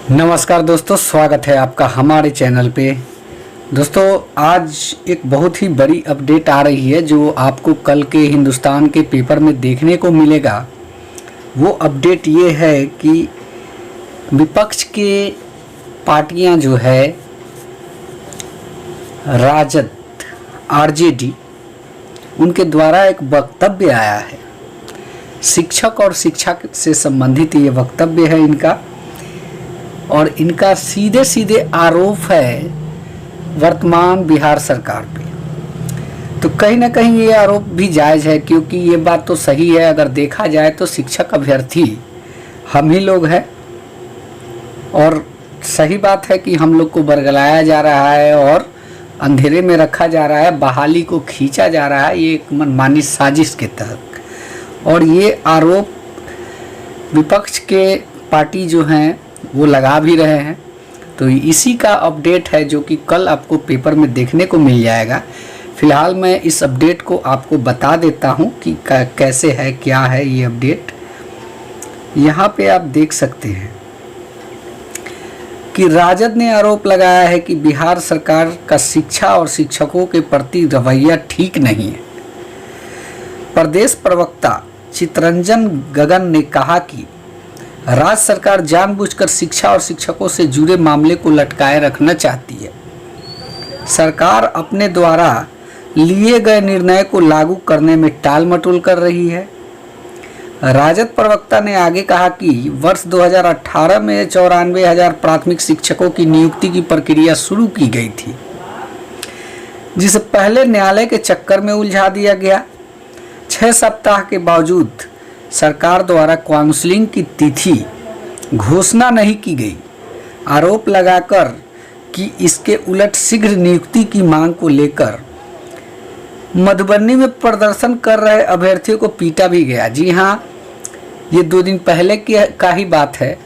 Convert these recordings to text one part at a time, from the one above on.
नमस्कार दोस्तों, स्वागत है आपका हमारे चैनल पे। दोस्तों, आज एक बहुत ही बड़ी अपडेट आ रही है जो आपको कल के हिंदुस्तान के पेपर में देखने को मिलेगा। वो अपडेट ये है कि विपक्ष के पार्टियां जो है राजद आरजेडी, उनके द्वारा एक वक्तव्य आया है। शिक्षक और शिक्षा से संबंधित ये वक्तव्य है इनका, और इनका सीधे सीधे आरोप है वर्तमान बिहार सरकार पे। तो कहीं ना कहीं ये आरोप भी जायज़ है, क्योंकि ये बात तो सही है। अगर देखा जाए तो शिक्षक अभ्यर्थी हम ही लोग हैं, और सही बात है कि हम लोग को बरगलाया जा रहा है और अंधेरे में रखा जा रहा है, बहाली को खींचा जा रहा है, ये एक मनमानी साजिश के तहत। और ये आरोप विपक्ष के पार्टी जो हैं वो लगा भी रहे हैं। तो इसी का अपडेट है जो कि कल आपको पेपर में देखने को मिल जाएगा। फिलहाल मैं इस अपडेट को आपको बता देता हूं कि कैसे है, क्या है ये अपडेट। यहाँ पे आप देख सकते हैं कि राजद ने आरोप लगाया है कि बिहार सरकार का शिक्षा और शिक्षकों के प्रति रवैया ठीक नहीं है। प्रदेश प्रवक्ता चितरंजन गगन ने कहा कि राज्य सरकार जानबूझकर शिक्षा और शिक्षकों से जुड़े मामले को लटकाए रखना चाहती है। सरकार अपने द्वारा लिए गए निर्णय को लागू करने में टाल मटोल कर रही है। राजद प्रवक्ता ने आगे कहा कि वर्ष 2018 में 94,000 प्राथमिक शिक्षकों की नियुक्ति की प्रक्रिया शुरू की गई थी, जिसे पहले न्यायालय के चक्कर में उलझा दिया गया। 6 सप्ताह के बावजूद सरकार द्वारा काउंसलिंग की तिथि घोषणा नहीं की गई। आरोप लगाकर कि इसके उलट शीघ्र नियुक्ति की मांग को लेकर मधुबनी में प्रदर्शन कर रहे अभ्यर्थियों को पीटा भी गया। जी हाँ, ये 2 दिन पहले का ही बात है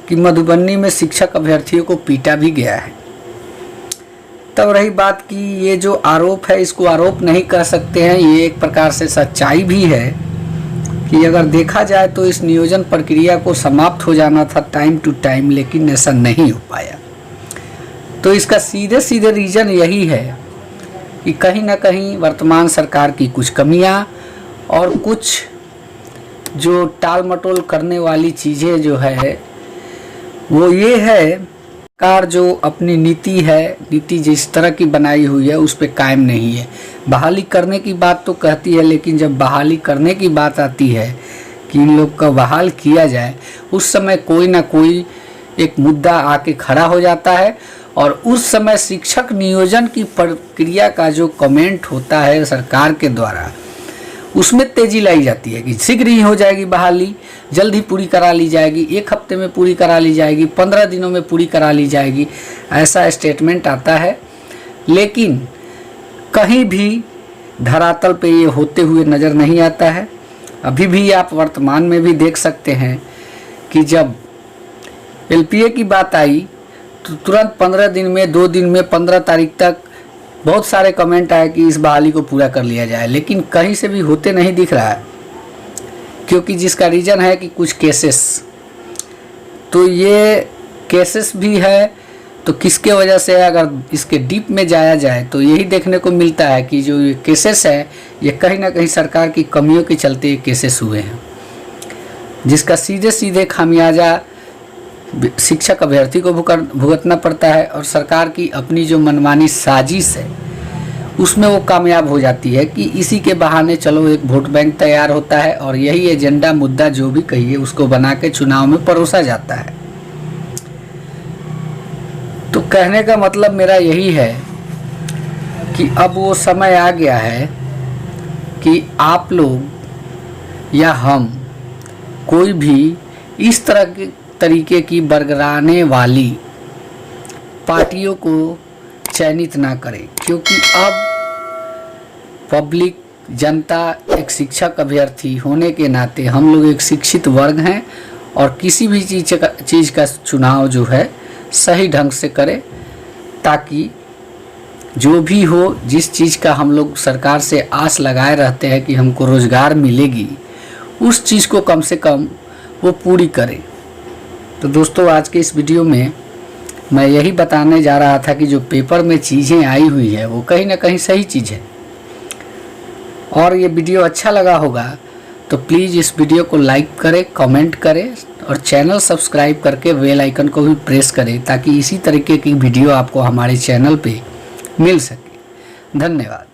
कि मधुबनी में शिक्षक अभ्यर्थियों को पीटा भी गया है। तब रही बात कि ये जो आरोप है इसको आरोप नहीं कह सकते हैं, ये एक प्रकार से सच्चाई भी है कि अगर देखा जाए तो इस नियोजन प्रक्रिया को समाप्त हो जाना था टाइम टू टाइम, लेकिन ऐसा नहीं हो पाया। तो इसका सीधे सीधे रीज़न यही है कि कहीं ना कहीं वर्तमान सरकार की कुछ कमियां और कुछ जो टाल मटोल करने वाली चीज़ें जो है वो ये है, सरकार जो अपनी नीति जिस तरह की बनाई हुई है उस पर कायम नहीं है। बहाली करने की बात तो कहती है, लेकिन जब बहाली करने की बात आती है कि इन लोग का बहाल किया जाए, उस समय कोई ना कोई एक मुद्दा आके खड़ा हो जाता है। और उस समय शिक्षक नियोजन की प्रक्रिया का जो कमेंट होता है सरकार के द्वारा, उसमें तेजी लाई जाती है कि शीघ्र ही हो जाएगी बहाली, जल्द ही पूरी करा ली जाएगी, 1 हफ्ते में पूरी करा ली जाएगी, 15 दिनों में पूरी करा ली जाएगी, ऐसा स्टेटमेंट आता है। लेकिन कहीं भी धरातल पे ये होते हुए नज़र नहीं आता है। अभी भी आप वर्तमान में भी देख सकते हैं कि जब एलपीए की बात आई तो तुरंत 15 दिन में, 2 दिन में, 15 तारीख तक बहुत सारे कमेंट आए कि इस बहाली को पूरा कर लिया जाए, लेकिन कहीं से भी होते नहीं दिख रहा है। क्योंकि जिसका रीज़न है कि कुछ केसेस, तो ये केसेस भी है तो किसके वजह से है, अगर इसके डीप में जाया जाए तो यही देखने को मिलता है कि जो ये केसेस है ये कहीं ना कहीं सरकार की कमियों के चलते ये केसेस हुए हैं, जिसका सीधे सीधे खामियाजा शिक्षक अभ्यर्थी को भुगतना पड़ता है। और सरकार की अपनी जो मनमानी साजिश है उसमें वो कामयाब हो जाती है कि इसी के बहाने चलो एक वोट बैंक तैयार होता है और यही एजेंडा, मुद्दा जो भी कहिए उसको बना के चुनाव में परोसा जाता है। तो कहने का मतलब मेरा यही है कि अब वो समय आ गया है कि आप लोग या हम, कोई भी इस तरीके की बरगलाने वाली पार्टियों को चयनित ना करें, क्योंकि अब पब्लिक, जनता, एक शिक्षक अभ्यर्थी होने के नाते हम लोग एक शिक्षित वर्ग हैं और किसी भी चीज़ का चुनाव जो है सही ढंग से करें, ताकि जो भी हो, जिस चीज़ का हम लोग सरकार से आस लगाए रहते हैं कि हमको रोज़गार मिलेगी, उस चीज़ को कम से कम वो पूरी करें। तो दोस्तों आज के इस वीडियो में मैं यही बताने जा रहा था कि जो पेपर में चीज़ें आई हुई है वो कहीं ना कहीं सही चीज़ है। और ये वीडियो अच्छा लगा होगा तो प्लीज़ इस वीडियो को लाइक करें, कमेंट करें और चैनल सब्सक्राइब करके बेल आइकन को भी प्रेस करें ताकि इसी तरीके की वीडियो आपको हमारे चैनल पे मिल सके। धन्यवाद।